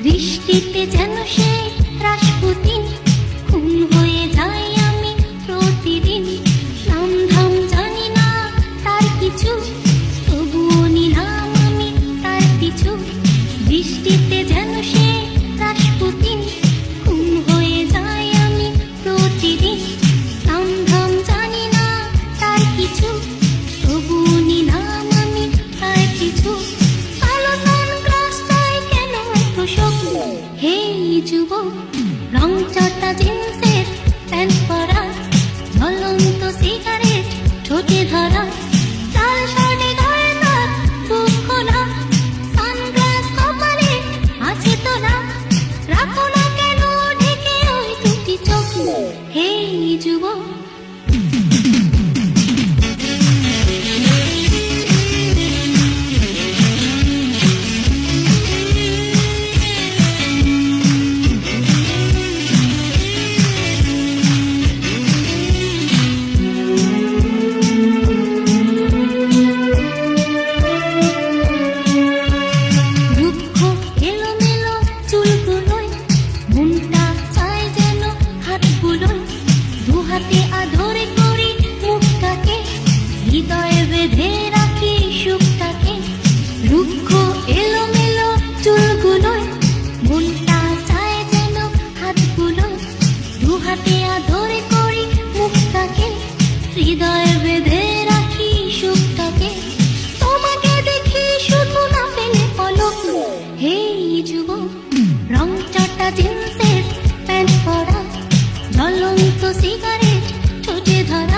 বৃষ্টিতে যেন সে রাসপুতিন, খুন হয়ে যাই আমি প্রতিদিন। নাম ধাম জানি না তার কিছু, তবুও নিলাম আমি তার পিছু। বৃষ্টিতে যেন সে রাসপুতিন, খুন হয়ে যাই আমি প্রতিদিন। নাম ধাম জানি না তার কিছু, তবুও নিলাম আমি তার পিছু। হে যুবক, রং চটা জিন্সের প্যান্ট পরা, জ্বলন্ত সিগারেট ঠোঁটে ধরা, লাল শার্টে গায়ে তার বুক খোলা, সানগ্লাস কপালে আছে তোলা, রাখো না কেন ঢেকে ওই দুটি চোখ। হে যুবক, হাতে আদরে করি মুখটাকে, হৃদয়ে বেঁধে রাখি সুখটাকে। রুক্ষ এলোমেলো চুলগুলোয় মনটা চায় যেন হাতগুলোয়, দু হাতে আদরে করি মুখটাকে, হৃদয়ে বেঁধে রাখি সুখটাকে। তোমাকে দেখি শুধু না ফেলে পলক। হে যুবক, রং চটা জিন্সের প্যান্ট পরা, জ্বলন্ত সিগারেট ঠোঁটে ধরা,